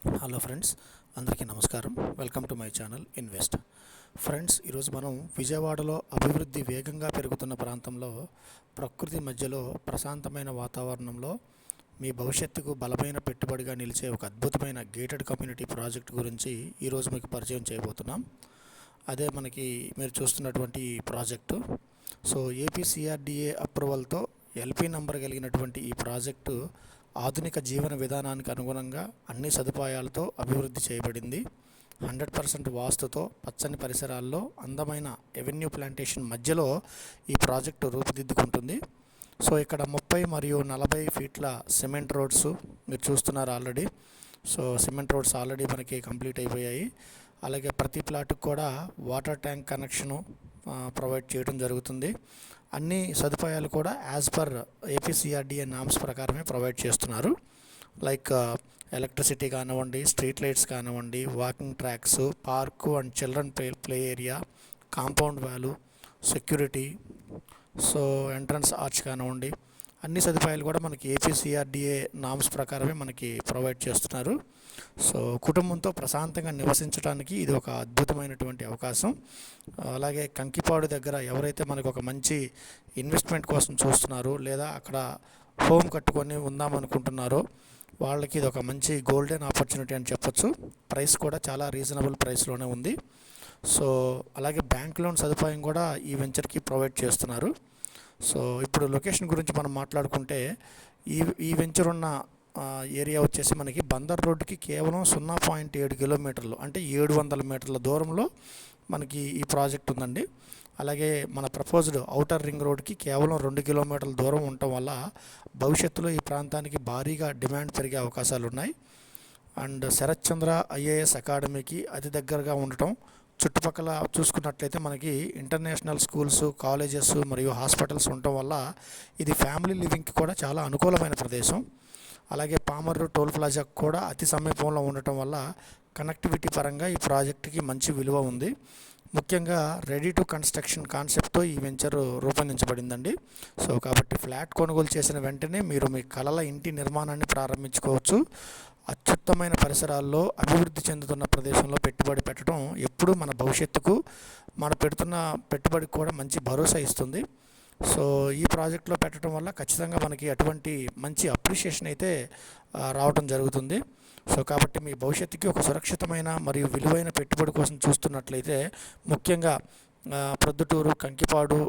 Hello friends, అందరికీ నమస్కారం. Welcome to my channel invest. Friends, ఈరోజు మనం విజయవాడలో అభివృద్ధి వేగంగా పెరుగుతున్న ప్రాంతంలో ప్రకృతి మధ్యలో ప్రశాంతమైన వాతావరణంలో మీ భవిష్యత్తుకు బలమైన పెట్టుబడిగా నిలిచే ఒక అద్భుతమైన గేటెడ్ కమ్యూనిటీ ప్రాజెక్ట్ గురించి ఈరోజు మీకు పరిచయం చేయబోతున్నాం. అదే మనకి మీరు చూస్తున్నటువంటి ఈ ప్రాజెక్టు. సో ఏపీసీఆర్డీఏ అప్రూవల్తో ఎల్పీ నంబర్ కలిగినటువంటి ఈ ప్రాజెక్టు ఆధునిక జీవన విధానానికి అనుగుణంగా అన్ని సదుపాయాలతో అభివృద్ధి చేయబడింది. 100% వాస్తుతో పచ్చని పరిసరాల్లో అందమైన ఎవెన్యూ ప్లాంటేషన్ మధ్యలో ఈ ప్రాజెక్టు రూపుదిద్దుకుంటుంది. సో ఇక్కడ 30 మరియు 40 ఫీట్ల సిమెంట్ రోడ్స్ మీరు చూస్తున్నారు already. So cement roads already మనకి కంప్లీట్ అయిపోయాయి. అలాగే ప్రతి ప్లాట్కి కూడా వాటర్ ట్యాంక్ కనెక్షను ప్రొవైడ్ చేయడం జరుగుతుంది. అన్ని సదుపాయాలు కూడా యాజ్ పర్ ఏపీసీఆర్డీఏ నామ్స్ ప్రకారమే ప్రొవైడ్ చేస్తున్నారు. లైక్ ఎలక్ట్రిసిటీ కానివ్వండి, స్ట్రీట్ లైట్స్ కానివ్వండి, walking tracks, park and children play area, compound వాలు, సెక్యూరిటీ, సో ఎంట్రన్స్ ఆర్చ్ కానివ్వండి, అన్ని సదుపాయాలు కూడా మనకి ఏపీసీఆర్డీఏ నామ్స్ ప్రకారమే మనకి ప్రొవైడ్ చేస్తున్నారు. సో కుటుంబంతో ప్రశాంతంగా నివసించడానికి ఇది ఒక అద్భుతమైనటువంటి అవకాశం. అలాగే కంకిపాడు దగ్గర ఎవరైతే మనకు ఒక మంచి ఇన్వెస్ట్మెంట్ కోసం చూస్తున్నారో లేదా అక్కడ హోమ్ కట్టుకొని ఉందామనుకుంటున్నారో వాళ్ళకి ఇది ఒక మంచి గోల్డెన్ ఆపర్చునిటీ అని చెప్పొచ్చు. ప్రైస్ కూడా చాలా రీజనబుల్ ప్రైస్లోనే ఉంది. సో అలాగే బ్యాంక్ లోన్ సదుపాయం కూడా ఈ వెంచర్కి ప్రొవైడ్ చేస్తున్నారు. సో ఇప్పుడు లొకేషన్ గురించి మనం మాట్లాడుకుంటే ఈ వెంచర్ ఉన్న ఏరియా వచ్చేసి మనకి బందర్ రోడ్డుకి కేవలం 0.7 కిలోమీటర్లు అంటే 700 మీటర్ల దూరంలో మనకి ఈ ప్రాజెక్ట్ ఉందండి. అలాగే మన ప్రపోజ్డ్ ఔటర్ రింగ్ రోడ్కి కేవలం 2 కిలోమీటర్ల దూరం ఉండటం వల్ల భవిష్యత్తులో ఈ ప్రాంతానికి భారీగా డిమాండ్ పెరిగే అవకాశాలు ఉన్నాయి. అండ్ శరత్ చంద్ర ఐఏఎస్ అకాడమీకి అతి దగ్గరగా ఉండటం, చుట్టుపక్కల చూసుకున్నట్లయితే మనకి ఇంటర్నేషనల్ స్కూల్స్, కాలేజెస్ మరియు హాస్పిటల్స్ ఉండటం వల్ల ఇది ఫ్యామిలీ లివింగ్కి కూడా చాలా అనుకూలమైన ప్రదేశం. అలాగే పామర్రు టోల్ ప్లాజాకు కూడా అతి సమీపంలో ఉండటం వల్ల కనెక్టివిటీ పరంగా ఈ ప్రాజెక్టుకి మంచి విలువ ఉంది. ముఖ్యంగా రెడీ టు కన్స్ట్రక్షన్ కాన్సెప్ట్తో ఈ వెంచర్ రూపొందించబడిందండి. సో కాబట్టి ఫ్లాట్ కొనుగోలు చేసిన వెంటనే మీరు మీ కలల ఇంటి నిర్మాణాన్ని ప్రారంభించుకోవచ్చు. అత్యుత్తమైన పరిసరాల్లో అభివృద్ధి చెందుతున్న ప్రదేశంలో పెట్టుబడి పెట్టడం ఎప్పుడూ మన భవిష్యత్తుకు మన పెడుతున్న పెట్టుబడికి కూడా మంచి భరోసా ఇస్తుంది. సో ఈ ప్రాజెక్ట్లో పెట్టడం వల్ల ఖచ్చితంగా మనకి అటువంటి మంచి అప్రిషియేషన్ అయితే రావడం జరుగుతుంది. సో కాబట్టి మీ భవిష్యత్తుకి ఒక సురక్షితమైన మరియు విలువైన పెట్టుబడి కోసం చూస్తున్నట్లయితే ముఖ్యంగా ప్రొద్దుటూరు, కంకిపాడు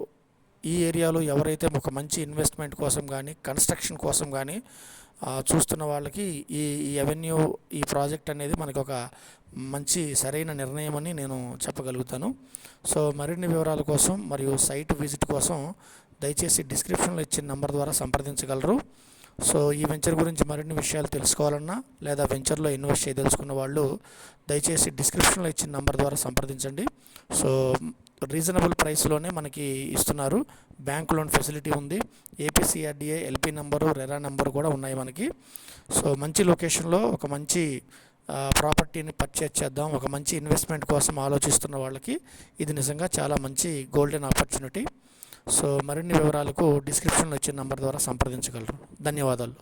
ఈ ఏరియాలో ఎవరైతే ఒక మంచి ఇన్వెస్ట్మెంట్ కోసం కానీ కన్స్ట్రక్షన్ కోసం కానీ చూస్తున్న వాళ్ళకి ఈ అవెన్యూ ఈ ప్రాజెక్ట్ అనేది మనకు ఒక మంచి సరైన నిర్ణయం అని నేను చెప్పగలుగుతాను. సో మరిన్ని వివరాల కోసం మరియు సైట్ విజిట్ కోసం దయచేసి డిస్క్రిప్షన్లో ఇచ్చిన నంబర్ ద్వారా సంప్రదించగలరు. సో ఈ వెంచర్ గురించి మరిన్ని విషయాలు తెలుసుకోవాలన్నా లేదా వెంచర్లో ఇన్వెస్ట్ చేయదలుచుకున్న వాళ్ళు దయచేసి డిస్క్రిప్షన్లో ఇచ్చిన నంబర్ ద్వారా సంప్రదించండి. సో రీజనబుల్ ప్రైస్లోనే మనకి ఇస్తున్నారు. బ్యాంక్ లోన్ ఫెసిలిటీ ఉంది. APCRDA LP number, RERA number కూడా ఉన్నాయి మనకి. సో మంచి లొకేషన్లో ఒక మంచి ప్రాపర్టీని పర్చేజ్ చేద్దాం, ఒక మంచి ఇన్వెస్ట్మెంట్ కోసం ఆలోచిస్తున్న వాళ్ళకి ఇది నిజంగా చాలా మంచి గోల్డెన్ ఆపర్చునిటీ. సో మరిన్ని వివరాలకు డిస్క్రిప్షన్లో ఇచ్చిన నంబర్ ద్వారా సంప్రదించగలరు. ధన్యవాదాలు.